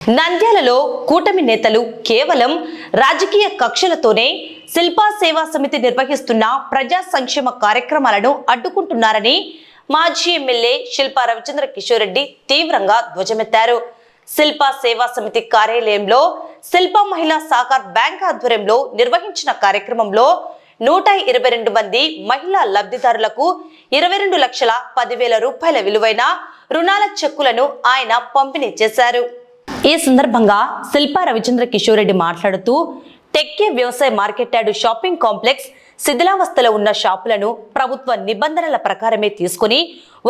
నంద్యాలలో కూటమి నేతలు కేవలం రాజకీయ కక్షలతోనే శిల్పా సేవా సమితి నిర్వహిస్తున్న ప్రజా సంక్షేమ కార్యక్రమాలను అడ్డుకుంటున్నారని మాజీ ఎమ్మెల్యే శిల్పా రవిచంద్ర కిషోర్ రెడ్డి తీవ్రంగా ధ్వజమెత్తారు. శిల్పా సేవా సమితి కార్యాలయంలో శిల్పా మహిళా సహకార్ బ్యాంక్ ఆధ్వర్యంలో నిర్వహించిన కార్యక్రమంలో 122 మంది మహిళా లబ్ధిదారులకు 22,10,000 రూపాయల విలువైన రుణాల చెక్కులను ఆయన పంపిణీ చేశారు. ఈ సందర్భంగా శిల్పా రవిచంద్ర కిషోర్ రెడ్డి మాట్లాడుతూ టెక్కే వ్యవసాయ మార్కెట్ యార్డు షాపింగ్ కాంప్లెక్స్ శిథిలావస్థలో ఉన్న షాపులను ప్రభుత్వ నిబంధనల ప్రకారమే తీసుకుని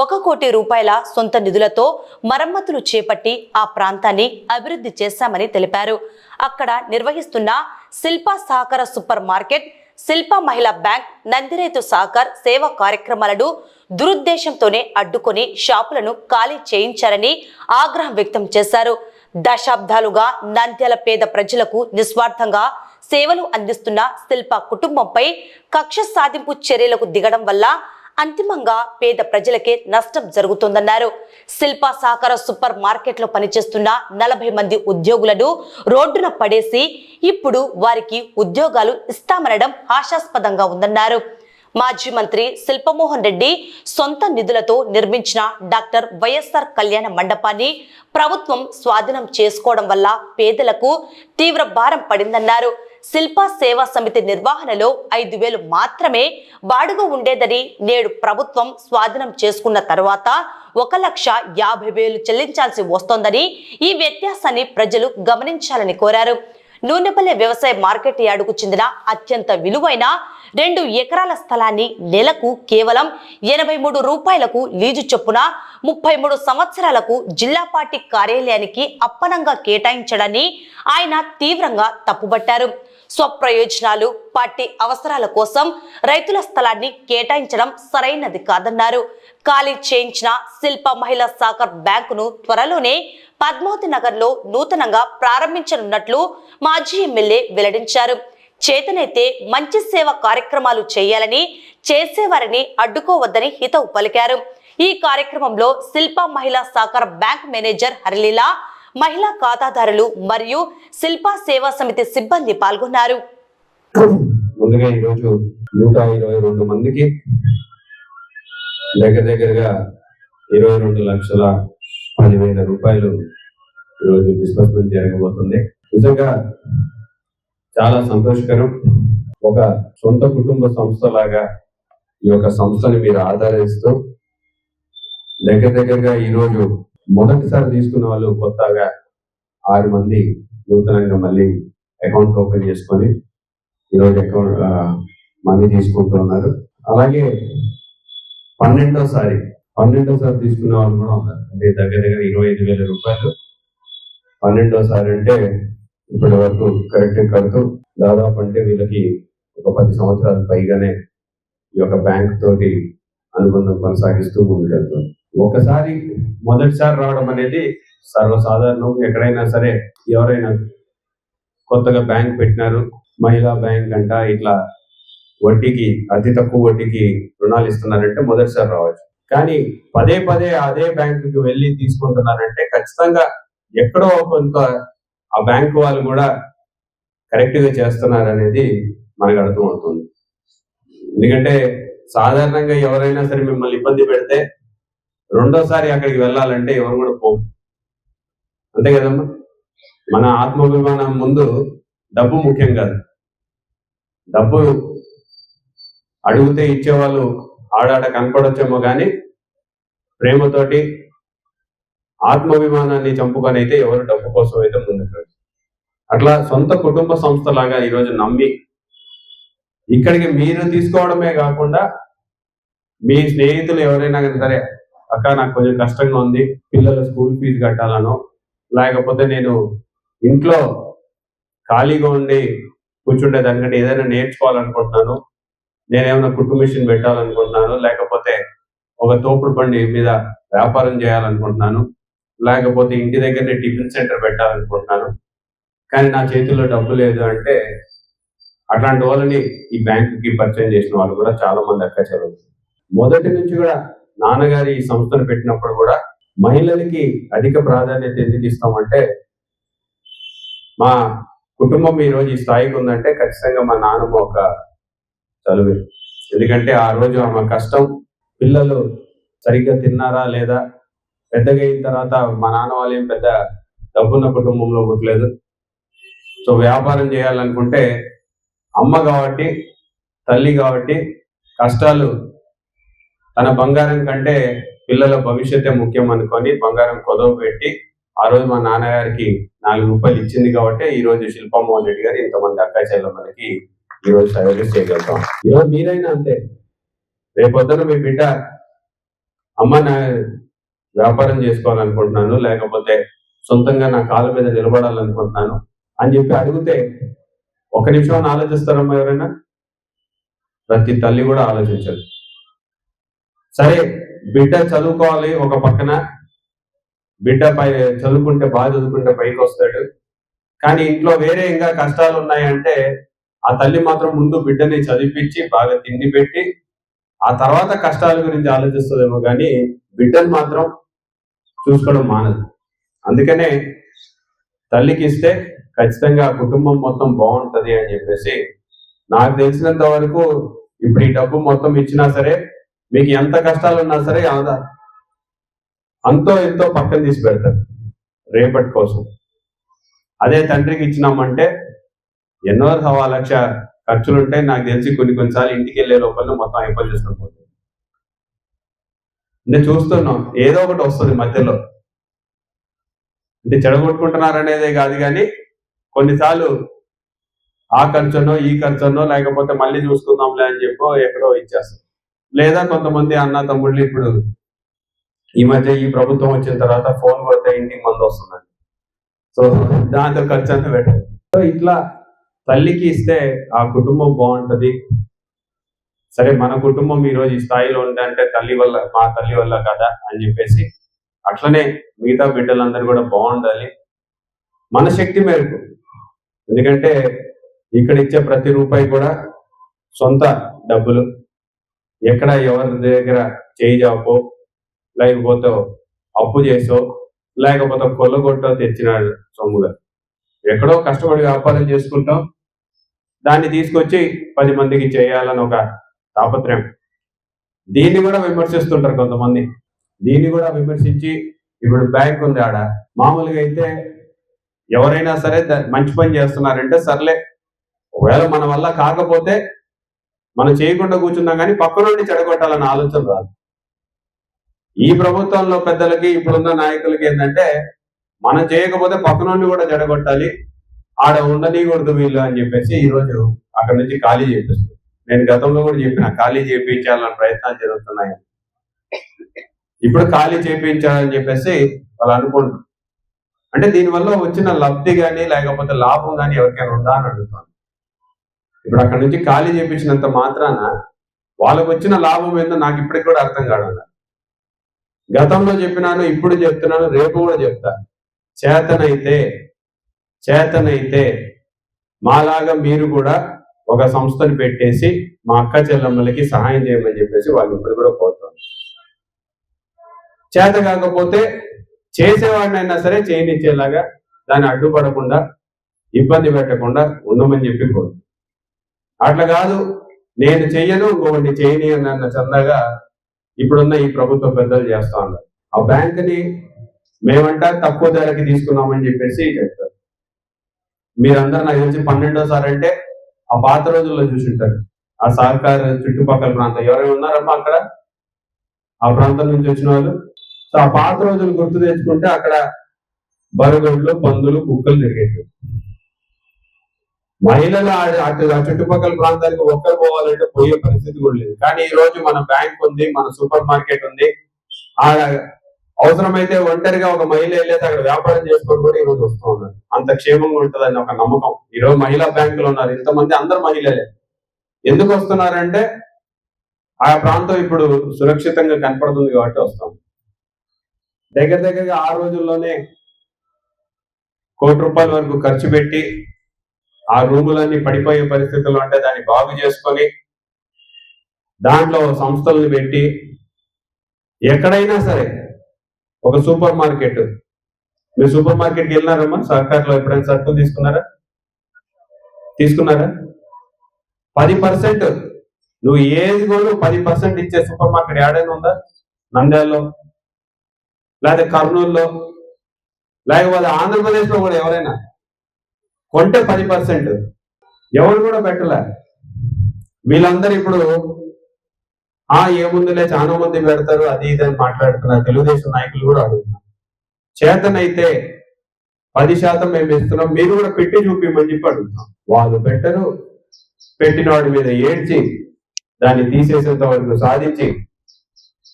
1 కోటి రూపాయల సొంత నిధులతో మరమ్మతులు చేపట్టి ఆ ప్రాంతాన్ని అభివృద్ధి చేశామని తెలిపారు. అక్కడ నిర్వహిస్తున్న శిల్పా సహకార సూపర్ మార్కెట్, శిల్పా మహిళా బ్యాంక్, నందిరేతు సహకార్ సేవా కార్యక్రమాలను దురుద్దేశంతోనే అడ్డుకొని షాపులను ఖాళీ చేయించారని ఆగ్రహం వ్యక్తం చేశారు. దశాబ్దాలుగా నంద్యాల పేద ప్రజలకు నిస్వార్థంగా సేవలు అందిస్తున్న శిల్పా కుటుంబంపై కక్ష సాధింపు చర్యలకు దిగడం వల్ల అంతిమంగా పేద ప్రజలకే నష్టం జరుగుతోందన్నారు. శిల్పా సహకార సూపర్ మార్కెట్లో పనిచేస్తున్న 40 మంది ఉద్యోగులను రోడ్డున పడేసి ఇప్పుడు వారికి ఉద్యోగాలు ఇస్తామనడం హాస్యాస్పదంగా ఉందన్నారు. మాజీ మంత్రి శిల్పమోహన్ రెడ్డి సొంత నిధులతో నిర్మించిన డాక్టర్ వైఎస్ఆర్ కళ్యాణ మండపాన్ని ప్రభుత్వం స్వాధీనం చేసుకోవడం వల్ల పేదలకు తీవ్ర భారం పడిందన్నారు. శిల్పా సేవా సమితి నిర్వహణలో 5,000 మాత్రమే బాడుగ ఉండేదని నేడు ప్రభుత్వం స్వాధీనం చేసుకున్న తర్వాత 1,50,000 చెల్లించాల్సి వస్తోందని, ఈ వ్యత్యాసాన్ని ప్రజలు గమనించాలని కోరారు. నూనెపల్లె వ్యవసాయ మార్కెట్ యార్డుకు చెందిన అత్యంత విలువైన 2 ఎకరాల స్థలాన్ని నెలకు కేవలం 83 రూపాయలకు లీజు చొప్పున 33 సంవత్సరాలకు జిల్లా పార్టీ కార్యాలయానికి అప్పనంగా కేటాయించడాన్ని ఆయన తీవ్రంగా తప్పుబట్టారు. స్వప్రయోజనాలు, పార్టీ అవసరాల కోసం రైతుల స్థలాన్ని కేటాయించడం సరైనది కాదన్నారు. ఖాళీ చేయించిన శిల్పా మహిళా సహకార్ బ్యాంకును త్వరలోనే పద్మావతి నగర్ లో నూతనంగా ప్రారంభించనున్నట్లు మాజీ ఎమ్మెల్యే వెల్లడించారు. చేతనైతే మంచి సేవా కార్యక్రమాలు చేయాలని, చేసేవారిని అడ్డుకోవద్దని హితవు పలికారు. ఈ కార్యక్రమంలో శిల్పా మహిళా సహకార బ్యాంక్ మేనేజర్ హరిలీల, మహిళా ఖాతాదారులు మరియు శిల్పా సేవా సమితి సిబ్బంది పాల్గొన్నారు. ముందుగా ఈరోజు 122 మందికి దగ్గరగా 22,10,000 రూపాయలు ఈరోజు డిస్బర్స్మెంట్ జరగబోతుంది. నిజంగా చాలా సంతోషకరం. ఒక సొంత కుటుంబ సంస్థ లాగా ఈ యొక్క సంస్థని మీరు ఆధారిస్తూ దగ్గరగా ఈరోజు మొదటిసారి తీసుకున్న వాళ్ళు కొత్తగా 6 మంది నూతనంగా మళ్ళీ అకౌంట్ ఓపెన్ చేసుకొని ఈరోజు అకౌంట్ మనీ తీసుకుంటూ ఉన్నారు. అలాగే 12వ సారి తీసుకున్న వాళ్ళు కూడా ఉన్నారు. అంటే దగ్గర 25,000 రూపాయలు 12వ సారి అంటే ఇప్పటి వరకు కరెక్ట్ కడుతూ దాదాపు అంటే వీళ్ళకి ఒక 10 సంవత్సరాలు పైగానే ఈ యొక్క బ్యాంక్ తోటి అనుబంధం కొనసాగిస్తూ ముందుకెళ్తుంది. ఒకసారి మొదటిసారి రావడం అనేది సర్వసాధారణం. ఎక్కడైనా సరే ఎవరైనా కొత్తగా బ్యాంక్ పెట్టినారు, మహిళా బ్యాంక్ అంట, ఇట్లా వడ్డీకి అతి తక్కువ వడ్డీకి రుణాలు ఇస్తున్నారంటే మొదటిసారి రావచ్చు. కానీ పదే అదే బ్యాంకుకి వెళ్ళి తీసుకుంటున్నారంటే ఖచ్చితంగా ఎక్కడో కొంత ఆ బ్యాంకు వాళ్ళు కూడా కరెక్ట్ గా చేస్తున్నారు అనేది మనకు అర్థమవుతుంది. ఎందుకంటే సాధారణంగా ఎవరైనా సరే మిమ్మల్ని ఇబ్బంది పెడితే రెండోసారి అక్కడికి వెళ్ళాలంటే ఎవరు కూడా పోవు, అంతే కదమ్మా. మన ఆత్మాభిమానం ముందు డబ్బు ముఖ్యం కాదు. డబ్బు అడిగితే ఇచ్చేవాళ్ళు ఆడాడ కనపడొచ్చేమో కానీ ప్రేమతోటి ఆత్మాభిమానాన్ని చంపుకొని అయితే ఎవరు డబ్బు కోసం అయితే ముందుకు. అట్లా సొంత కుటుంబ సంస్థ లాగా ఈరోజు నమ్మి ఇక్కడికి మీరు తీసుకోవడమే కాకుండా మీ స్నేహితులు ఎవరైనా కానీ సరే, అక్క నాకు కొంచెం కష్టంగా ఉంది, పిల్లల స్కూల్ ఫీజు కట్టాలనో, లేకపోతే నేను ఇంట్లో ఖాళీగా ఉండి కూర్చుంటే దానికంటే ఏదైనా నేర్చుకోవాలనుకుంటున్నాను, నేనేమైనా కుట్టు మిషన్ పెట్టాలనుకుంటున్నాను, లేకపోతే ఒక తోపుడు బండి మీద వ్యాపారం చేయాలనుకుంటున్నాను, లేకపోతే ఇంటి దగ్గరనే టిఫిన్ సెంటర్ పెట్టాలనుకుంటున్నాను, కానీ నా చేతుల్లో డబ్బు లేదు అంటే అట్లాంటి వాళ్ళని ఈ బ్యాంకుకి పరిచయం చేసిన వాళ్ళు కూడా చాలా మంది అక్క చెల్లెలు. మొదటి నుంచి కూడా నాన్నగారి ఈ సంస్థను పెట్టినప్పుడు కూడా మహిళలకి అధిక ప్రాధాన్యత ఎందుకు ఇస్తామంటే మా కుటుంబం ఈ రోజు ఈ స్థాయికి ఉందంటే ఖచ్చితంగా మా నాన్నమ్మ ఒక చలువే. ఎందుకంటే ఆ రోజు ఆమె కష్టం, పిల్లలు సరిగ్గా తిన్నారా లేదా, పెద్దగా అయిన తర్వాత మా నాన్న వాళ్ళు ఏం పెద్ద డబ్బున్న కుటుంబంలో పుట్టలేదు. సో వ్యాపారం చేయాలనుకుంటే అమ్మ కాబట్టి, తల్లి కాబట్టి కష్టాలు తన బంగారం కంటే పిల్లల భవిష్యత్తే ముఖ్యం అనుకొని బంగారం కొదవ పెట్టి ఆ రోజు మా నాన్నగారికి 4 రూపాయలు ఇచ్చింది కాబట్టి ఈ రోజు శిల్పమోహన్ రెడ్డి గారు ఇంతమంది అక్క చెల్లెమ్మలకి ఈ రోజు సర్వీస్ చేయగలుగుతాం. ఈరోజు మీరైనా అంతే. రేపొద్దున మీ బిడ్డ అమ్మ నా వ్యాపారం చేసుకోవాలనుకుంటున్నాను, లేకపోతే సొంతంగా నా కాళ్ళ మీద నిలబడాలనుకుంటున్నాను అని చెప్పి అడిగితే ఒక నిమిషం ఆలోచిస్తారమ్మా ఎవరైనా? ప్రతి తల్లి కూడా ఆలోచించదు. సరే బిడ్డ చదువుకోవాలి ఒక పక్కన, బిడ్డ చదువుకుంటే బాగా చదువుకుంటే పైకి వస్తాడు, కానీ ఇంట్లో వేరే ఇంకా కష్టాలు ఉన్నాయంటే ఆ తల్లి మాత్రం ముందు బిడ్డని చదివిపించి బాగా తిండి పెట్టి ఆ తర్వాత కష్టాల గురించి ఆలోచిస్తుందేమో కానీ బిడ్డను మాత్రం చూసుకోవడం మానదు. అందుకనే తల్లికి ఇస్తే ఖచ్చితంగా ఆ కుటుంబం మొత్తం బాగుంటది అని చెప్పేసి నాకు తెలిసినంత వరకు ఇప్పుడు ఈ డబ్బు మొత్తం ఇచ్చినా సరే మీకు ఎంత కష్టాలు ఉన్నా సరే అంతో ఎంతో పక్కన తీసి పెడతారు రేపటి కోసం. అదే తండ్రికి ఇచ్చినామంటే ఎన్నో 1,00,000 ఖర్చులుంటాయి. నాకు తెలిసి కొన్నిసార్లు ఇంటికి వెళ్ళే లోపల మొత్తం అయిపోయి చేసుకుని నేను చూస్తున్నాం ఏదో ఒకటి వస్తుంది మధ్యలో. అంటే చెడగొట్టుకుంటున్నారనేదే కాదు కానీ కొన్నిసార్లు ఆ ఖర్చునో ఈ ఖర్చునో లేకపోతే మళ్ళీ చూసుకుందాంలే అని చెప్పో ఎక్కడో ఇచ్చేస్తారు. లేదా కొంతమంది అన్న తమ్ముళ్ళు ఇప్పుడు ఈ మధ్య ఈ ప్రభుత్వం వచ్చిన తర్వాత ఫోన్ కొడితే ఇంటికి మంది వస్తుందండి, సో దాంతో ఖర్చు అంతా పెట్టదు. సో ఇట్లా తల్లికి ఇస్తే ఆ కుటుంబం బాగుంటది. సరే మన కుటుంబం ఈ రోజు ఈ స్థాయిలో ఉందంటే తల్లి వల్ల, మా తల్లి వల్ల కదా అని చెప్పేసి అట్లనే మిగతా బిడ్డలందరూ కూడా బాగుండాలి మన శక్తి మేరకు. ఎందుకంటే ఇక్కడ ఇచ్చే ప్రతి రూపాయి కూడా సొంత డబ్బులు, ఎక్కడ ఎవరి దగ్గర చేయి జాపో లేకపోతే అప్పు చేసో లేకపోతే కొల్లగొట్టో తెచ్చిన సొమ్ముగా ఎక్కడో కష్టపడి వ్యాపారం చేసుకుంటాం, దాన్ని తీసుకొచ్చి 10 మందికి చేయాలని ఒక తాపత్రయం. దీన్ని కూడా విమర్శిస్తుంటారు కొంతమంది. దీన్ని కూడా విమర్శించి ఇప్పుడు బ్యాంక్ ఉంది ఆడ, మామూలుగా అయితే ఎవరైనా సరే మంచి పని చేస్తున్నారంటే సర్లే, ఒకవేళ మన వల్ల కాకపోతే మనం చేయకుండా కూర్చున్నాం కానీ పక్క నుండి చెడగొట్టాలన్న ఆలోచన రాదు. ఈ ప్రభుత్వంలో పెద్దలకి ఇప్పుడున్న నాయకులకి ఏంటంటే మనం చేయకపోతే పక్క నుండి కూడా చెడగొట్టాలి, ఆడ ఉండనీకూడదు వీళ్ళు అని చెప్పేసి ఈరోజు అక్కడ నుంచి ఖాళీ చేపిస్తుంది. నేను గతంలో కూడా చెప్పిన ఖాళీ చేయించాలని ప్రయత్నాలు జరుగుతున్నాయి. ఇప్పుడు ఖాళీ చేయించాలని చెప్పేసి వాళ్ళు అనుకుంటున్నారు. అంటే దీనివల్ల వచ్చిన లబ్ధి కానీ లేకపోతే లాభం కానీ ఎవరికైనా ఉందా అని అడుగుతాను. ఇప్పుడు అక్కడ నుంచి ఖాళీ చేయించినంత మాత్రాన వాళ్ళకు వచ్చిన లాభం ఏందో నాకు ఇప్పటికి కూడా అర్థం కాదు. గతంలో చెప్పినాను, ఇప్పుడు చెప్తున్నాను, రేపు కూడా చెప్తా. చేతనైతే మాలాగా మీరు కూడా ఒక సంస్థను పెట్టేసి మా అక్క చెల్లెమ్మలకి సహాయం చేయమని చెప్పేసి వాళ్ళు ఇప్పుడు కూడా కోరుతారు. చేత కాకపోతే చేసేవాడినైనా సరే చేయనిచ్చేలాగా, దాన్ని అడ్డుపడకుండా ఇబ్బంది పెట్టకుండా ఉండమని చెప్పి కోరు. అట్లా కాదు నేను చెయ్యను ఇంకొకటి చేయని అన్న చందాగా ఇప్పుడున్న ఈ ప్రభుత్వ పెద్దలు చేస్తా ఉన్నారు. ఆ బ్యాంకుని మేమంటా తక్కువ ధరకి తీసుకున్నామని చెప్పేసి చెప్తారు. మీరందరూ నాకు తెలిసి 12వ అంటే ఆ పాత రోజుల్లో చూసింటారు. ఆ సహకార చుట్టుపక్కల ప్రాంతం ఎవరైనా ఉన్నారమ్మా అక్కడ ఆ ప్రాంతం నుంచి వచ్చిన వాళ్ళు? సో ఆ పాత రోజులు గుర్తు తెచ్చుకుంటే అక్కడ బరుగొడ్లు, పందులు, కుక్కలు తిరిగేవి. మహిళలు అటు ఆ చుట్టుపక్కల ప్రాంతానికి ఒక్కరు పోవాలంటే పోయే పరిస్థితి కూడా లేదు. కానీ ఈ రోజు మన బ్యాంక్ ఉంది, మన సూపర్ మార్కెట్ ఉంది. ఆ అవసరమైతే ఒంటరిగా ఒక మహిళ వెళ్ళేది అక్కడ వ్యాపారం చేసుకొని కూడా ఈ రోజు వస్తూ ఉన్నారు. అంత క్షేమంగా ఉంటుందని ఒక నమ్మకం. ఈరోజు మహిళా బ్యాంకులు ఉన్నారు, ఇంతమంది అందరు మహిళలే. ఎందుకు వస్తున్నారంటే ఆ ప్రాంతం ఇప్పుడు సురక్షితంగా కనపడుతుంది కాబట్టి వస్తాం. దగ్గరగా ఆ రోజుల్లోనే ₹1 కోటి వరకు ఖర్చు పెట్టి ఆ రూములన్నీ పడిపోయే పరిస్థితుల్లో ఉంటే దాన్ని బాగు చేసుకొని దాంట్లో సంస్థలను పెట్టి ఎక్కడైనా సరే ఒక సూపర్ మార్కెట్ మీరు సూపర్ మార్కెట్కి వెళ్ళినారమ్మా? సహకార్లో ఎప్పుడైనా సరుకులు తీసుకున్నారా? 10%. నువ్వు ఏది కొను 10% ఇచ్చే సూపర్ మార్కెట్ ఏడైనా ఉందా? నంద్యాలలో, లేకపోతే కర్నూలులో, లేకపోతే ఆంధ్రప్రదేశ్లో కూడా ఎవరైనా కొంటే 10%. ఎవరు కూడా పెట్టలే. వీళ్ళందరూ ఇప్పుడు ఏముందులే చాలా మంది పెడతారు అది ఇది అని మాట్లాడుతున్నారు. తెలుగుదేశం నాయకులు కూడా అడుగుతున్నారు, చేతనైతే 10% మేము ఇస్తున్నాం, మీరు కూడా పెట్టి చూపిమని చెప్పి అడుగుతాం. వాళ్ళు పెట్టరు. పెట్టిన వాడి మీద ఏడ్చి దాన్ని తీసేసేంత వరకు సాధించి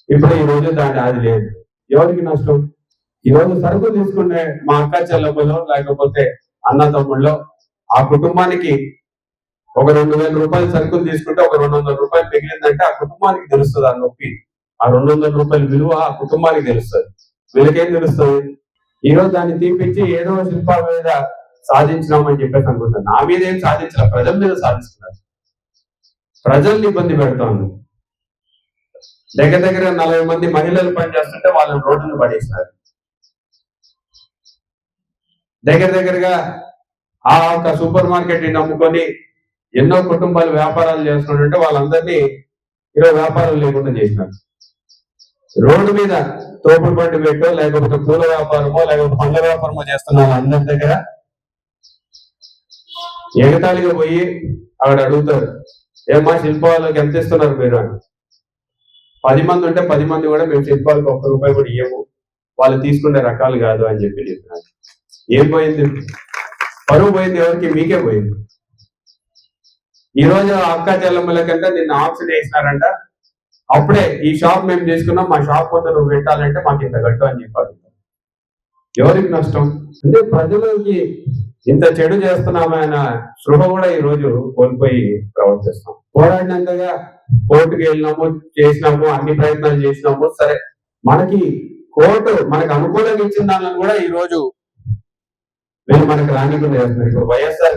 ఇప్పుడు ఈ రోజు దాన్ని అది లేదు. ఎవరికి నష్టం? ఈరోజు సరుకులు తీసుకునే మా అక్క చెల్లెమ్మలో లేకపోతే అన్న తమ్ముళ్ళలో ఆ కుటుంబానికి ఒక 2,000 రూపాయలు సరుకులు తీసుకుంటే ఒక 200 రూపాయలు మిగిలిందంటే ఆ కుటుంబానికి తెలుస్తుంది ఆ నొప్పి. ఆ 200 రూపాయల విలువ ఆ కుటుంబానికి తెలుస్తుంది. వీళ్ళకేం తెలుస్తుంది? ఈరోజు దాన్ని తీపించి ఏదో శిల్పాల మీద సాధించినామని చెప్పేసి అనుకుంటాను. నా మీద ఏం సాధించాల, ప్రజల మీద సాధిస్తున్నారు. ప్రజల్ని ఇబ్బంది పెడతాను. దగ్గర 40 మంది మహిళలు పనిచేస్తుంటే వాళ్ళని రోడ్డును పడేసినారు. దగ్గరగా ఆ ఒక సూపర్ మార్కెట్ నమ్ముకొని ఎన్నో కుటుంబాలు వ్యాపారాలు చేస్తుంటే వాళ్ళందరినీ ఈరోజు వ్యాపారం లేకుండా చేసినారు. రోడ్డు మీద తోపుడు బండి పెట్టో లేకపోతే పూల వ్యాపారమో లేకపోతే పండ్ల వ్యాపారమో చేస్తున్న వాళ్ళందరి దగ్గర ఎగతాళిగా పోయి అక్కడ అడుగుతారు, ఏమా శిల్పాలకు ఎంత ఇస్తున్నారు మీరు అని. 10 మంది ఉంటే 10 మంది కూడా మేము శిల్పాలకు ₹1 కూడా ఇవ్వము, వాళ్ళు తీసుకునే రకాలు కాదు అని చెప్పి చెప్పినారు. ఏం పోయింది? పరువు పోయింది. ఎవరికి? మీకే పోయింది. ఈ రోజు అక్క చెల్లెమ్మల కంటే నిన్న ఆప్షన్ వేసినారంట. అప్పుడే ఈ షాప్ మేము తీసుకున్నాం, మా షాప్ వద్ద నువ్వు పెట్టాలంటే మాకు ఇంత గట్టు అని చెప్పారు. ఎవరికి నష్టం? అంటే ప్రజలకి ఇంత చెడు చేస్తున్నామన్న శృహ కూడా ఈ రోజు కోల్పోయి ప్రవర్తిస్తాం. పోరాడినంతగా కోర్టుకు వెళ్ళినాము, చేసినాము, అన్ని ప్రయత్నాలు చేసినాము. సరే, మనకి కోర్టు మనకు అనుకూలంగా ఇచ్చిన దానిని కూడా ఈ రోజు వీళ్ళు మనకు రానికుండా చేస్తున్నారు. ఇప్పుడు వైఎస్ఆర్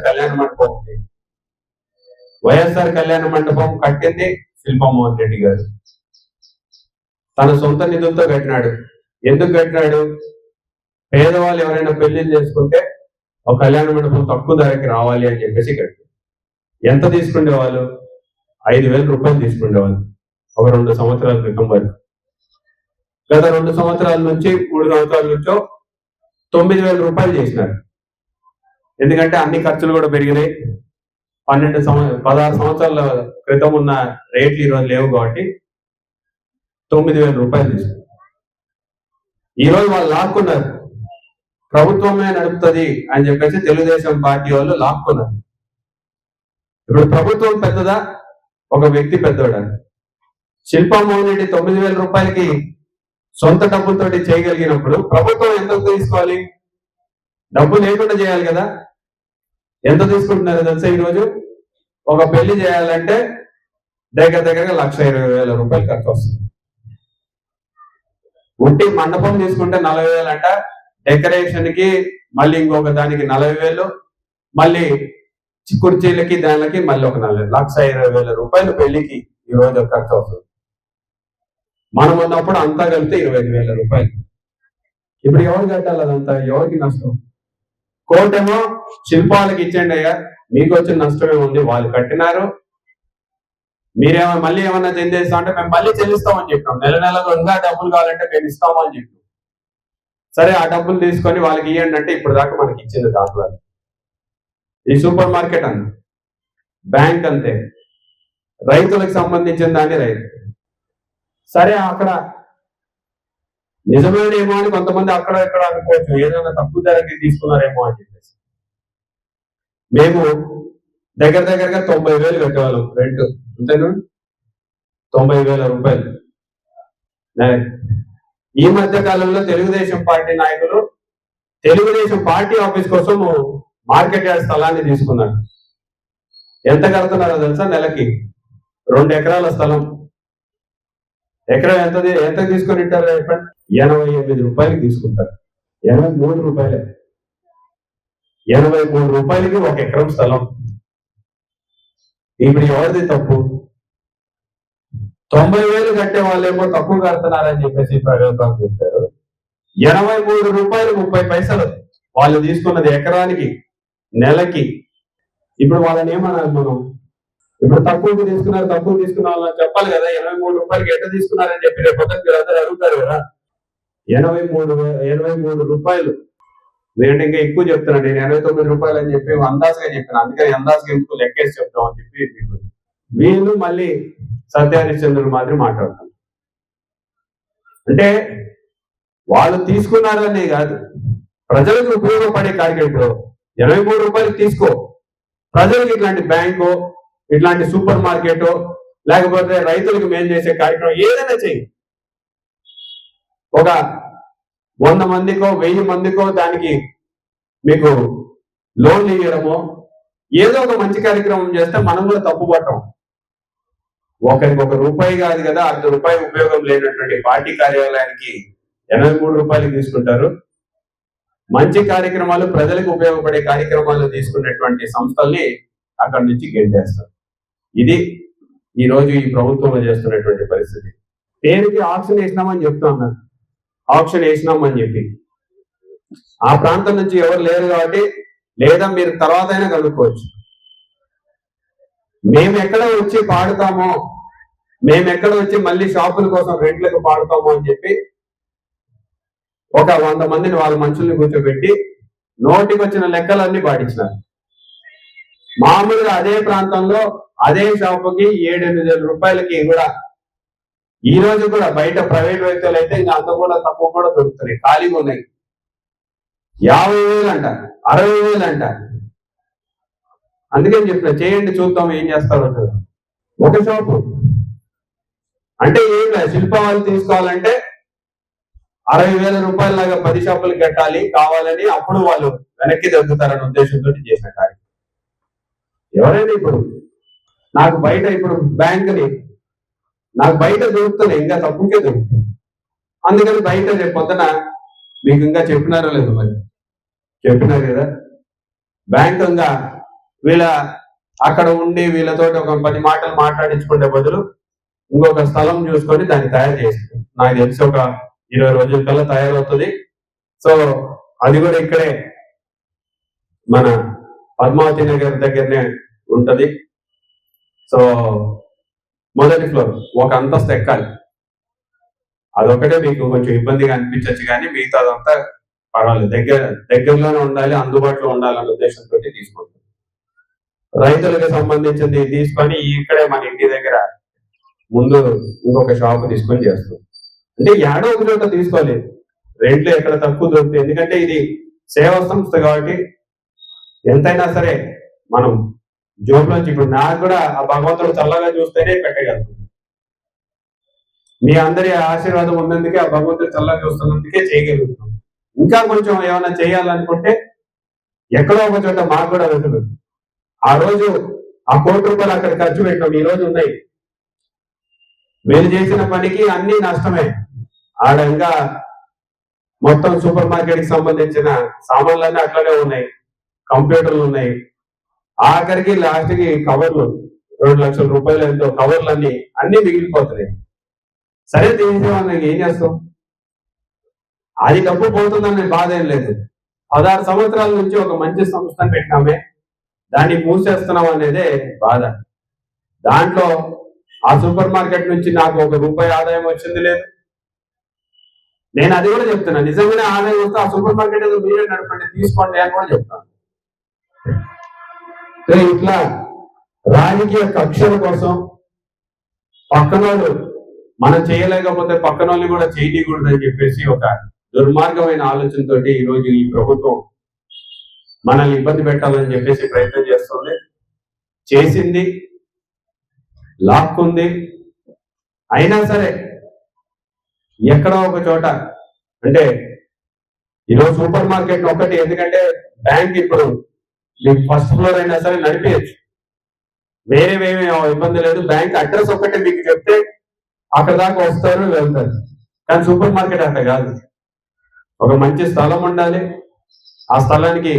కళ్యాణ మండపం కట్టింది శిల్పామోహన్ రెడ్డి గారు. తన సొంత నిధులతో కట్టినాడు. ఎందుకు కట్టినాడు? పేదవాళ్ళు ఎవరైనా పెళ్లిళ్ళు చేసుకుంటే ఒక కళ్యాణ మండపం తక్కువ ధరకి రావాలి అని చెప్పేసి కట్టాడు. ఎంత తీసుకునేవాళ్ళు? 5,000 రూపాయలు తీసుకునేవాళ్ళు ఒక 2 సంవత్సరాల క్రితం వరకు. గత 2 సంవత్సరాల నుంచి 3 సంవత్సరాల నుంచో 9,000 రూపాయలు చేసినారు. ఎందుకంటే అన్ని ఖర్చులు కూడా పెరిగినాయి. 16 సంవత్సరాల క్రితం ఉన్న రేట్లు ఈరోజు లేవు కాబట్టి 9,000 రూపాయలు తీసుకున్నారు. ఈరోజు వాళ్ళు లాక్కున్నారు. ప్రభుత్వమే నడుపుతుంది అని చెప్పేసి తెలుగుదేశం పార్టీ వాళ్ళు లాక్కున్నారు. ఇప్పుడు ప్రభుత్వం పెద్దదా, ఒక వ్యక్తి పెద్దోడా? శిల్పామోహన్ రెడ్డి 9,000 రూపాయలకి సొంత డబ్బులతోటి చేయగలిగినప్పుడు ప్రభుత్వం ఎంత తీసుకోవాలి? డబ్బు లేకుండా చేయాలి కదా. ఎంత తీసుకుంటున్నారు తెలుసా? ఈరోజు ఒక పెళ్లి చేయాలంటే దగ్గర 1,20,000 రూపాయలు ఖర్చు వస్తుంది. ఉట్టి మండపం తీసుకుంటే 40,000 అంట, డెకరేషన్ కి మళ్ళీ ఇంకొక దానికి 40,000, మళ్ళీ కుర్చీలకి దానికి మళ్ళీ ఒక 1,20,000 రూపాయలు పెళ్లికి ఈ రోజు ఖర్చు అవుతుంది. మనం ఉన్నప్పుడు అంతా కలిపితే 25,000 రూపాయలు. ఇప్పుడు ఎవరు కట్టాలి అదంతా? ఎవరికి నష్టం? కోర్టేమో శిల్పాలకు ఇచ్చేయండి అయ్యా, మీకు వచ్చిన నష్టమే ఉంది, వాళ్ళు కట్టినారు, మీరేమో మళ్ళీ ఏమన్నా చెందేస్తా అంటే మేము మళ్ళీ చెల్లిస్తామని చెప్పినాం. నెలకు ఇంకా డబ్బులు కావాలంటే మేము ఇస్తామని చెప్పినాం. సరే, ఆ డబ్బులు తీసుకొని వాళ్ళకి ఇవ్వండి అంటే ఇప్పుడు దాకా మనకి ఇచ్చింది దాఖలాలు. ఈ సూపర్ మార్కెట్ అంతే, బ్యాంక్ అంతే, రైతులకు సంబంధించిన దాన్ని రైతు. సరే, అక్కడ నిజమేనేమో అని కొంతమంది అక్కడ ఇక్కడ అనుకోవచ్చు, ఏదైనా తక్కువ ధరకి తీసుకున్నారేమో అని చెప్పేసి. మేము దగ్గరగా 90,000 కట్టేవాళ్ళం రెంట్, అంతేనా? 90,000 రూపాయలు. ఈ మధ్య కాలంలో తెలుగుదేశం పార్టీ నాయకులు తెలుగుదేశం పార్టీ ఆఫీస్ కోసం మార్కెట్ యార్డ్ స్థలాన్ని తీసుకున్నారు. ఎంత కడుతున్నారో తెలుసా? నెలకి 2 ఎకరాల స్థలం. ఎకరం ఎంత తీసుకొని ఉంటారు? 88 రూపాయలకి తీసుకుంటారు. 83 రూపాయలే. 83 రూపాయలకి 1 ఎకరం స్థలం. ఇప్పుడు ఎవరిది తప్పు? 90,000 కట్టే వాళ్ళేమో తక్కువ కడుతున్నారని చెప్పేసి ప్రభుత్వం చెప్తారు. రూపాయలు వాళ్ళు తీసుకున్నది ఎకరానికి, నెలకి. ఇప్పుడు వాళ్ళని ఏమన్నారు మనం? ఇప్పుడు తక్కువ తీసుకున్న వాళ్ళని చెప్పాలి కదా, 83 రూపాయలకి ఎట్లా తీసుకున్నారని చెప్పి రేపు మీరు అందరూ అడుగుతారు కదా. 83 రూపాయలు. లేదంటే ఇంకా ఎక్కువ చెప్తున్నాను, నేను 89 రూపాయలు అని చెప్పి అందాజుగా చెప్పాను. అందుకని అందాజుగా ఎందుకు లెక్కేసి చెప్తాం అని చెప్పి వీళ్ళు మళ్ళీ సత్యహరిశ్చంద్రుడు మాదిరి మాట్లాడతారు. అంటే వాళ్ళు తీసుకున్నారనే కాదు, ప్రజలకు ఉపయోగపడే కార్యక్రమం. 83 రూపాయలు తీసుకో, ప్రజలకు ఇట్లాంటి బ్యాంకు, ఇట్లాంటి సూపర్ మార్కెట్, లేకపోతే రైతులకు మేలు చేసే కార్యక్రమం ఏదైనా చెయ్యి. ఒక 100 మందికో 1000 మందికో దానికి మీకు లోన్లు ఇవ్వడమో, ఏదో ఒక మంచి కార్యక్రమం చేస్తే మనం కూడా తప్పు పట్టం. ఒకరికి ₹1 కాదు కదా, ₹1 ఉపయోగం లేనటువంటి పార్టీ కార్యాలయానికి 83 రూపాయలు తీసుకుంటారు. మంచి కార్యక్రమాలు, ప్రజలకు ఉపయోగపడే కార్యక్రమాలు తీసుకున్నటువంటి సంస్థల్ని అక్కడి నుంచి గెంటేస్తారు. ఇది ఈ రోజు ఈ ప్రభుత్వంలో చేస్తున్నటువంటి పరిస్థితి. పేరుకి ఆప్షన్ వేసినామని చెప్తా ఉన్నారు, ఆప్షన్ వేసినామని చెప్పి. ఆ ప్రాంతం నుంచి ఎవరు లేరు కాబట్టి, లేదా మీరు తర్వాత అయినా కనుక్కోవచ్చు. మేము ఎక్కడ వచ్చి పాడుతామో, మేము ఎక్కడ వచ్చి మళ్ళీ షాపుల కోసం రెంట్లకు పాడుతామో అని చెప్పి ఒక 100 మందిని వాళ్ళ మనుషుల్ని కూర్చోబెట్టి నోటికి వచ్చిన లెక్కలన్నీ పాటించినారు. మామూలుగా అదే ప్రాంతంలో అదే షాపుకి 7-8 రూపాయలకి కూడా ఈ రోజు కూడా బయట ప్రైవేట్ వ్యక్తులు అయితే ఇంకా అంత కూడా తక్కువ కూడా దొరుకుతున్నాయి, ఖాళీగా ఉన్నాయి. 50,000 అంట, 60,000 అంట. అందుకని చెప్పిన చేయండి, చూద్దాం ఏం చేస్తారో. ఒక షాపు అంటే ఏం లేదు, శిల్పాలు తీసుకోవాలంటే 60,000 రూపాయలలాగా 10 షాపులు కట్టాలి కావాలని, అప్పుడు వాళ్ళు వెనక్కి తగ్గుతారనే ఉద్దేశంతో చేసిన కార్యక్రమం. ఎవరైనా ఇప్పుడు నాకు బయట, ఇప్పుడు బ్యాంకుని నాకు బయట దొరుకుతున్నాయి, ఇంకా తప్పుకే దొరుకుతుంది. అందుకని బయట రేపు పొద్దున మీకు ఇంకా చెప్పినారో లేదు, మరి చెప్పినారు కదా, బ్యాంకు ఇంకా వీళ్ళ అక్కడ ఉండి వీళ్ళతో ఒక 10 మాటలు మాట్లాడించుకునే బదులు ఇంకొక స్థలం చూసుకొని దాన్ని తయారు చేస్తుంది. నాకు తెలిసి ఒక 20 రోజుల కల్లా తయారవుతుంది. సో అది కూడా ఇక్కడే మన పద్మావతి నగర్ దగ్గరనే ఉంటది. సో మొదటి ఫ్లోర్ ఒక అంతస్తు ఎక్కాలి, అదొకటే మీకు కొంచెం ఇబ్బందిగా అనిపించచ్చు, కానీ మిగతాదంతా పర్వాలేదు, దగ్గరలోనే ఉండాలి, అందుబాటులో ఉండాలనే ఉద్దేశంతో తీసుకుంటాం. రైతులకు సంబంధించింది తీసుకొని ఇక్కడే మన ఇంటి దగ్గర ముందు ఇంకొక షాప్ తీసుకొని చేస్తాం. అంటే ఏడో ఒక చోట తీసుకోవాలి, రెంట్లు ఎక్కడ తక్కువ దొరుకుతాయి. ఎందుకంటే ఇది సేవా సంస్థ కాబట్టి ఎంతైనా సరే మనం జోబులోంచి, ఇప్పుడు నాకు కూడా ఆ భగవంతుడు చల్లగా చూస్తేనే పెట్టగలుగుతుంది. మీ అందరి ఆశీర్వాదం ఉన్నందుకే, ఆ భగవంతుడు చల్లగా చూస్తున్నందుకే చేయగలుగుతాం. ఇంకా కొంచెం ఏమైనా చేయాలనుకుంటే ఎక్కడో ఒక చోట మాకు కూడా వెళ్తుంది. ఆ రోజు ఆ ₹1,00,00,000 అక్కడ ఖర్చు పెట్టినాం, ఈ రోజు ఉన్నాయి. వీళ్ళు చేసిన పనికి అన్ని నష్టమే. ఆడ ఇంకా మొత్తం సూపర్ మార్కెట్ కి సంబంధించిన సామాన్లన్నీ అట్లనే ఉన్నాయి, కంప్యూటర్లు ఉన్నాయి. ఆఖరికి లాస్ట్ కి కవర్లు, 2 లక్షల రూపాయలు ఎంతో కవర్లు అన్ని మిగిలిపోతున్నాయి. సరే తీసేవాళ్ళకి ఏం చేస్తాం, అది డబ్బు పోతుందనే బాధ ఏం లేదు. 16 సంవత్సరాల నుంచి ఒక మంచి సంస్థను పెట్టినామే, దాన్ని మూసేస్తున్నాం అనేదే బాధ. దాంట్లో ఆ సూపర్ మార్కెట్ నుంచి నాకు ₹1 ఆదాయం వచ్చింది లేదు. నేను అది కూడా చెప్తున్నా, నిజంగానే ఆదాయం వస్తే ఆ సూపర్ మార్కెట్ ఏదో మీరే నడపండి, తీసుకోండి అని కూడా చెప్తాను. ఇట్లా రాజకీయ కక్షల కోసం పక్కనోళ్ళు మనం చేయలేకపోతే పక్కనోళ్ళని కూడా చేయకూడదని చెప్పేసి ఒక దుర్మార్గమైన ఆలోచనతో ఈ రోజు ఈ ప్రభుత్వం మనల్ని ఇబ్బంది పెట్టాలని చెప్పేసి ప్రయత్నం చేస్తుంది. చేసింది, లాక్కుంది. అయినా సరే ఎక్కడో ఒక చోట, అంటే ఈరోజు సూపర్ మార్కెట్ ఒకటి, ఎందుకంటే బ్యాంక్ ఇప్పుడు మీకు ఫస్ట్ ఫ్లోర్ అయినా సరే నడిపేయచ్చు, వేరేవేమీ ఇబ్బంది లేదు. బ్యాంక్ అడ్రస్ ఒక్కటే మీకు చెప్తే అక్కడ దాకా వస్తారు, వెళ్తారు. కానీ సూపర్ మార్కెట్ అంత కాదు, ఒక మంచి స్థలం ఉండాలి, ఆ స్థలానికి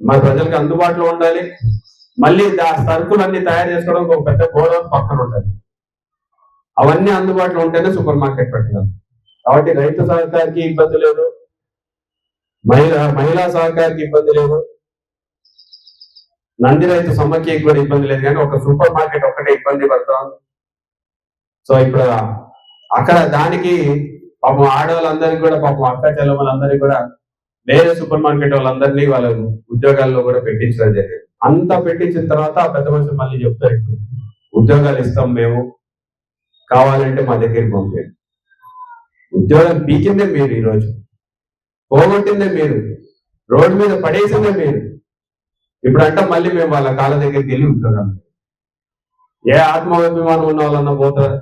మన ప్రజలకు అందుబాటులో ఉండాలి, మళ్ళీ ఆ సరుకులన్నీ తయారు చేసుకోవడానికి ఒక పెద్ద గోడౌన్ పక్కన ఉండాలి. అవన్నీ అందుబాటులో ఉంటేనే సూపర్ మార్కెట్ పెట్టగలం. కాబట్టి రైతు సహకారికి ఇబ్బంది లేదు, మహిళా సహకారికి ఇబ్బంది లేదు, నంది రైతు సమ్మకి కూడా ఇబ్బంది లేదు, కానీ ఒక సూపర్ మార్కెట్ ఒక్కటే ఇబ్బంది పడతాం. సో ఇప్పుడు అక్కడ దానికి పాపం ఆడవాళ్ళందరికీ కూడా, పాపం అక్క చెల్లెమ్మలందరికీ కూడా వేరే సూపర్ మార్కెట్ వాళ్ళందరినీ వాళ్ళ ఉద్యోగాల్లో కూడా పెట్టించడం జరిగింది. అంతా పెట్టించిన తర్వాత ఆ పెద్ద మనుషులు మళ్ళీ చెప్తారు, ఉద్యోగాలు ఇస్తాం మేము, కావాలంటే మా దగ్గరికి పంపేయండి. ఉద్యోగం పీకిందే మీరు, ఈరోజు పోగొట్టిందే మీరు, రోడ్డు మీద పడేసిందే మీరు. ఇప్పుడు అంటే మళ్ళీ మేము వాళ్ళ కాళ్ళ దగ్గరికి వెళ్ళి ఉద్యోగాలు, ఏ ఆత్మాభిమానం ఉన్న వాళ్ళన్నా పోతారు.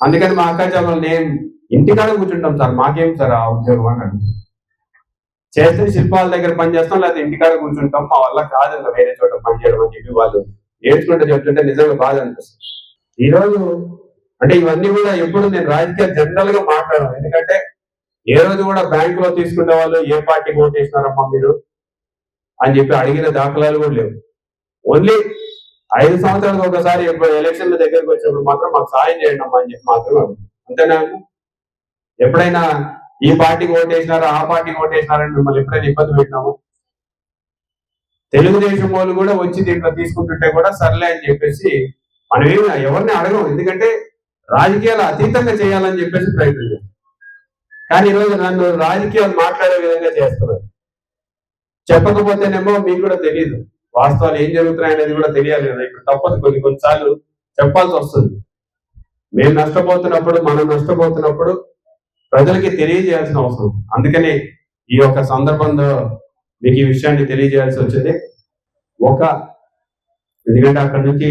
అందుకని మా అక్క చెల్లెలు నేను ఇంటికాడ కూర్చుంటాం సార్, మాకేం సార్ ఆ ఉద్యోగం అని అడుగుతాం. చేస్తే శిల్పాల దగ్గర పని చేస్తాం, లేకపోతే ఇంటికాడ కూర్చుంటాం, మా వల్ల కాదు ఇంకా వేరే చోట పని చేయడం అని చెప్పి వాళ్ళు ఏడ్చుకుంటూ చెప్తుంటే నిజంగా బాధ అనిపిస్తుంది. ఈరోజు అంటే ఇవన్నీ కూడా ఎప్పుడు నేను రాజకీయాలు జనరల్ గా మాట్లాడను, ఎందుకంటే ఏ రోజు కూడా బ్యాంక్ లో తీసుకునే వాళ్ళు ఏ పార్టీకి ఓటు వేసినారమ్మా మీరు అని చెప్పి అడిగిన దాఖలాలు కూడా లేవు. ఓన్లీ 5 సంవత్సరాలకు ఒకసారి ఎలక్షన్ల దగ్గరకు వచ్చినప్పుడు మాత్రం మాకు సాయం చేయండి అమ్మా అని చెప్పి మాత్రం, అంతేనా? ఎప్పుడైనా ఈ పార్టీకి ఓటేసినారా ఆ పార్టీకి ఓటేసినారని మిమ్మల్ని ఎప్పుడైనా ఇబ్బంది పెట్టినాము? తెలుగుదేశం వాళ్ళు కూడా వచ్చి దీంట్లో తీసుకుంటుంటే కూడా సర్లే అని చెప్పేసి మనం ఏమి ఎవరిని అడగం, ఎందుకంటే రాజకీయాలు అతీతంగా చేయాలని చెప్పేసి ప్రయత్నం చేస్తాం. కానీ ఈరోజు నన్ను రాజకీయాలు మాట్లాడే విధంగా చేస్తున్నారు. చెప్పకపోతేనేమో మీకు కూడా తెలియదు, వాస్తవాలు ఏం జరుగుతున్నాయి అనేది కూడా తెలియాలి కదా. ఇప్పుడు తప్పదు, కొన్నిసార్లు చెప్పాల్సి వస్తుంది. మేము నష్టపోతున్నప్పుడు, మనం నష్టపోతున్నప్పుడు ప్రజలకి తెలియజేయాల్సిన అవసరం. అందుకని ఈ యొక్క సందర్భంలో మీకు ఈ విషయాన్ని తెలియజేయాల్సి వచ్చింది. ఎందుకంటే అక్కడ నుంచి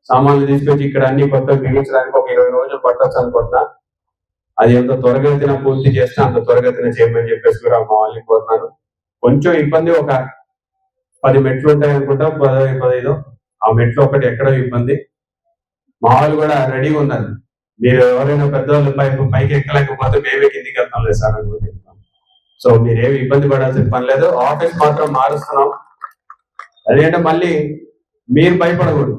సామాన్లు తీసుకొచ్చి ఇక్కడ అన్ని కొత్త బిగించడానికి ఒక 20 రోజులు పట్టొచ్చు అనుకుంటున్నా. అది ఎంత త్వరగతిన పూర్తి చేస్తే అంత త్వరగతిన చేయమని చెప్పేసి కూడా మా వాళ్ళని కోరుతున్నాను. కొంచెం ఇబ్బంది, ఒక 10 మెట్లు ఉంటాయి అనుకుంటా, 15 ఆ మెట్లు ఒకటి ఎక్కడో ఇబ్బంది. మా వాళ్ళు కూడా రెడీగా ఉన్నారు, మీరు ఎవరైనా పెద్దవాళ్ళు పైకి ఎక్కలేకపోతే మేమే కిందికి వెళ్తాం లేదు సార్ అని చెప్తాం. సో మీరేమి ఇబ్బంది పడాల్సిన పని లేదు. ఆఫీస్ మాత్రం మారుస్తున్నాం, అదేంటే మళ్ళీ మీరు భయపడకూడదు,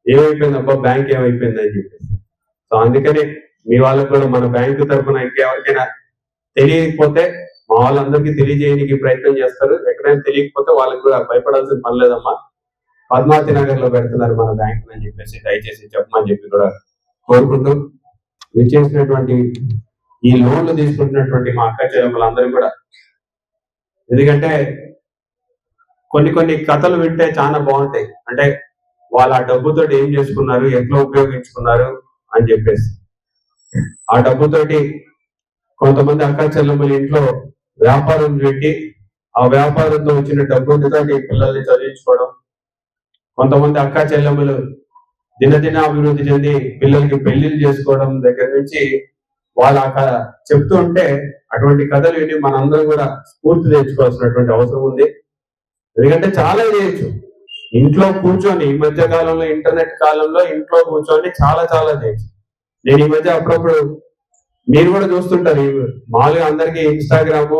ఏమైపోయింది అబ్బా బ్యాంక్ ఏమైపోయింది అని చెప్పేసి. సో అందుకని మీ వాళ్ళకు కూడా మన బ్యాంకు తరఫున ఇంకెవరికైనా తెలియకపోతే మా వాళ్ళందరికీ తెలియజేయడానికి ప్రయత్నం చేస్తారు. ఎక్కడైనా తెలియకపోతే వాళ్ళకి కూడా భయపడాల్సిన పని లేదమ్మా, పద్మావతి నగర్ లో పెడుతున్నారు మన బ్యాంక్ అని చెప్పేసి దయచేసి చెప్పమని చెప్పి కూడా కోరుకుంటూ, విచ్చేసినటువంటి ఈ లోన్లు తీసుకుంటున్నటువంటి మా అక్క చెల్లెమ్మలందరూ కూడా, ఎందుకంటే కొన్ని కథలు వింటే చాలా బాగుంటాయి. అంటే వాళ్ళు ఆ డబ్బుతోటి ఏం చేసుకున్నారు, ఎట్లా ఉపయోగించుకున్నారు అని చెప్పేసి. ఆ డబ్బుతోటి కొంతమంది అక్క చెల్లెమ్మలు ఇంట్లో వ్యాపారం పెట్టి ఆ వ్యాపారంతో వచ్చిన డబ్బుతోటి పిల్లల్ని చదివించుకోవడం, కొంతమంది అక్క చెల్లెమ్మలు దినదిన అభివృద్ధి చెంది పిల్లలకి పెళ్లిళ్ళు చేసుకోవడం దగ్గర నుంచి వాళ్ళ చెప్తూ ఉంటే అటువంటి కథలు విని మనందరం కూడా స్ఫూర్తి తెచ్చుకోవాల్సినటువంటి అవసరం ఉంది. ఎందుకంటే చాలా చేయొచ్చు ఇంట్లో కూర్చొని, ఈ మధ్య కాలంలో ఇంటర్నెట్ కాలంలో ఇంట్లో కూర్చొని చాలా చేయొచ్చు. నేను ఈ మధ్య అప్పుడప్పుడు మీరు కూడా చూస్తుంటారు, మామూలుగా అందరికీ ఇన్స్టాగ్రామ్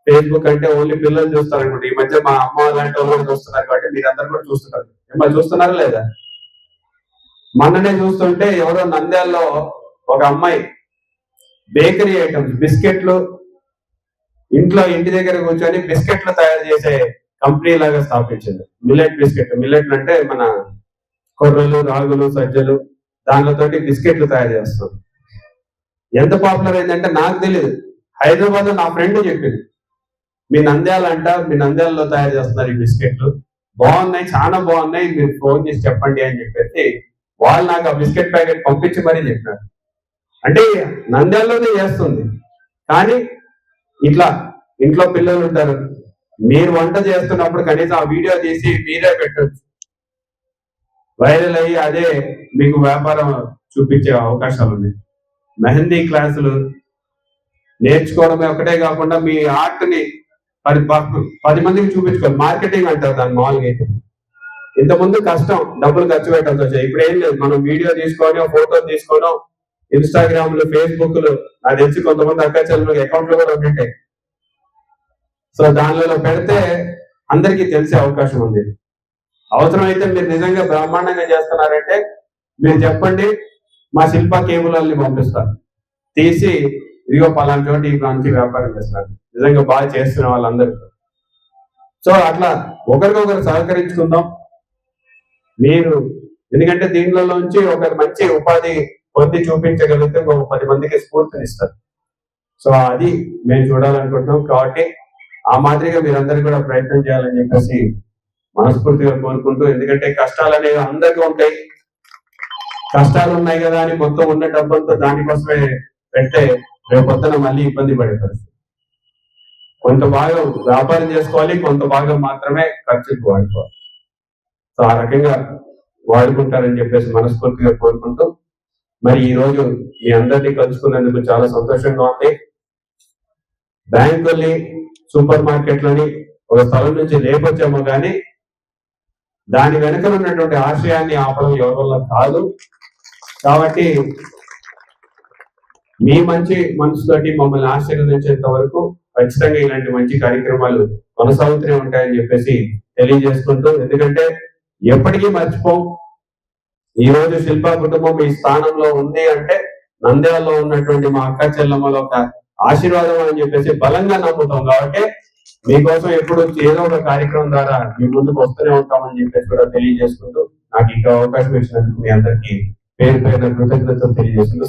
ఫేస్బుక్ అంటే ఓన్లీ పిల్లలు చూస్తారు అనుకుంటే, ఈ మధ్య మా అమ్మ లాంటి వాళ్ళు కూడా చూస్తున్నారు, కాబట్టి మీరు అందరు కూడా చూస్తున్నారు. మిమ్మల్ని చూస్తున్నారా లేదా? మొన్ననే చూస్తుంటే ఎవరో నంద్యాలలో ఒక అమ్మాయి బేకరీ ఐటమ్స్, బిస్కెట్లు, ఇంటి దగ్గర కూర్చొని బిస్కెట్లు తయారు చేసే కంపెనీ లాగా స్థాపించింది. మిల్లెట్లు అంటే మన కొర్రలు, రాగులు, సజ్జలు, దానితోటి బిస్కెట్లు తయారు చేస్తాం. ఎంత పాపులర్ అయిందంటే నాకు తెలియదు, హైదరాబాద్ లో నా ఫ్రెండ్ చెప్పింది, మీ నంద్యాలలో తయారు చేస్తున్నారు ఈ బిస్కెట్లు, బాగున్నాయి, చాలా బాగున్నాయి, మీరు ఫోన్ చేసి చెప్పండి అని చెప్పేసి వాళ్ళు నాకు ఆ బిస్కెట్ ప్యాకెట్ పంపించి మరీ చెప్పినారు. అంటే నంద్యాలలోనే చేస్తుంది, కానీ ఇట్లా ఇంట్లో పిల్లలు ఉంటారు, మీరు వంట చేస్తున్నప్పుడు కనీసం ఆ వీడియో తీసి మీరే పెట్టచ్చు, వైరల్ అయ్యి అదే మీకు వ్యాపారం చూపించే అవకాశాలు ఉన్నాయి. మెహందీ క్లాసులు నేర్చుకోవడమే ఒకటే కాకుండా మీ ఆర్ట్ ని 10 మందికి చూపించుకోవాలి. మార్కెటింగ్ అంటారు దాన్ని మామూలుగా అయితే. ఇంతకుముందు కష్టం, డబ్బులు ఖర్చు పెట్టాల్సి వచ్చాయి. ఇప్పుడు ఏం లేదు, మనం వీడియో తీసుకోవడం, ఫోటో తీసుకోవడం, ఇన్స్టాగ్రామ్లు, ఫేస్బుక్లు, నాకు తెలిసి కొంతమంది అక్క చెల్లెలు అకౌంట్లు కూడా ఉంటాయి. సో దానిలో పెడితే అందరికీ తెలిసే అవకాశం ఉంది. అవసరమైతే మీరు నిజంగా బ్రహ్మాండంగా చేస్తున్నారంటే మీరు చెప్పండి, మా శిల్ప కేబుల్ వాళ్ళని పంపిస్తారు, తీసి ఇదిగో పలానా చోట ఈ ప్రాంతి వ్యాపారం చేస్తున్నారు, నిజంగా బాగా చేస్తున్న వాళ్ళందరూ. సో అట్లా ఒకరికొకరు సహకరించుకుందాం. మీరు ఎందుకంటే దీనిలోంచి ఒక మంచి ఉపాధి పొంది చూపించగలిగితే ఒక 10 మందికి స్ఫూర్తినిస్తారు. సో అది మేము చూడాలనుకుంటున్నాం. కాబట్టి ఆ మాదిరిగా మీరందరూ కూడా ప్రయత్నం చేయాలని చెప్పేసి మనస్ఫూర్తిగా కోరుకుంటూ, ఎందుకంటే కష్టాలు అనేవి అందరికీ ఉంటాయి. కష్టాలు ఉన్నాయి కదా అని మొత్తం ఉన్న డబ్బంతా దానికోసమే పెడితే రేపొద్దున మళ్ళీ ఇబ్బంది పడే పరిస్థితి. కొంత భాగం వ్యాపారం చేసుకోవాలి, కొంత భాగం మాత్రమే ఖర్చుకు వాడుకోవాలి. సో ఆ రకంగా వాడుకుంటారని చెప్పేసి మనస్ఫూర్తిగా కోరుకుంటూ, మరి ఈ రోజు మీ అందరినీ కలుసుకున్నందుకు చాలా సంతోషంగా ఉంది. బ్యాంకుల్ని, సూపర్ మార్కెట్లని ఒక స్థలం నుంచి లేపొచ్చామో కానీ దాని వెనుక ఉన్నటువంటి ఆశయాన్ని ఆపడం ఎవరి వల్ల కాదు. కాబట్టి మీ మంచి మనసుతోటి మమ్మల్ని ఆశీర్వదించేంత వరకు ఖచ్చితంగా ఇలాంటి మంచి కార్యక్రమాలు కొనసాగుతూనే ఉంటాయని చెప్పేసి తెలియజేసుకుంటూ, ఎందుకంటే ఎప్పటికీ మర్చిపోం, ఈ రోజు శిల్పా కుటుంబం ఈ స్థానంలో ఉంది అంటే నంద్యాలలో ఉన్నటువంటి మా అక్క చెల్లమ్మల ఒక ఆశీర్వాదం అని చెప్పేసి బలంగా నమ్ముతాం. కాబట్టి మీకోసం ఎప్పుడు ఏదో ఒక కార్యక్రమం ద్వారా మీ ముందుకు వస్తూనే ఉంటామని చెప్పేసి కూడా తెలియజేసుకుంటూ, నాకు ఇంకా అవకాశం ఇచ్చినందుకు మీ అందరికీ పేరు పేరున కృతజ్ఞతలు తెలియజేసుకుంటూ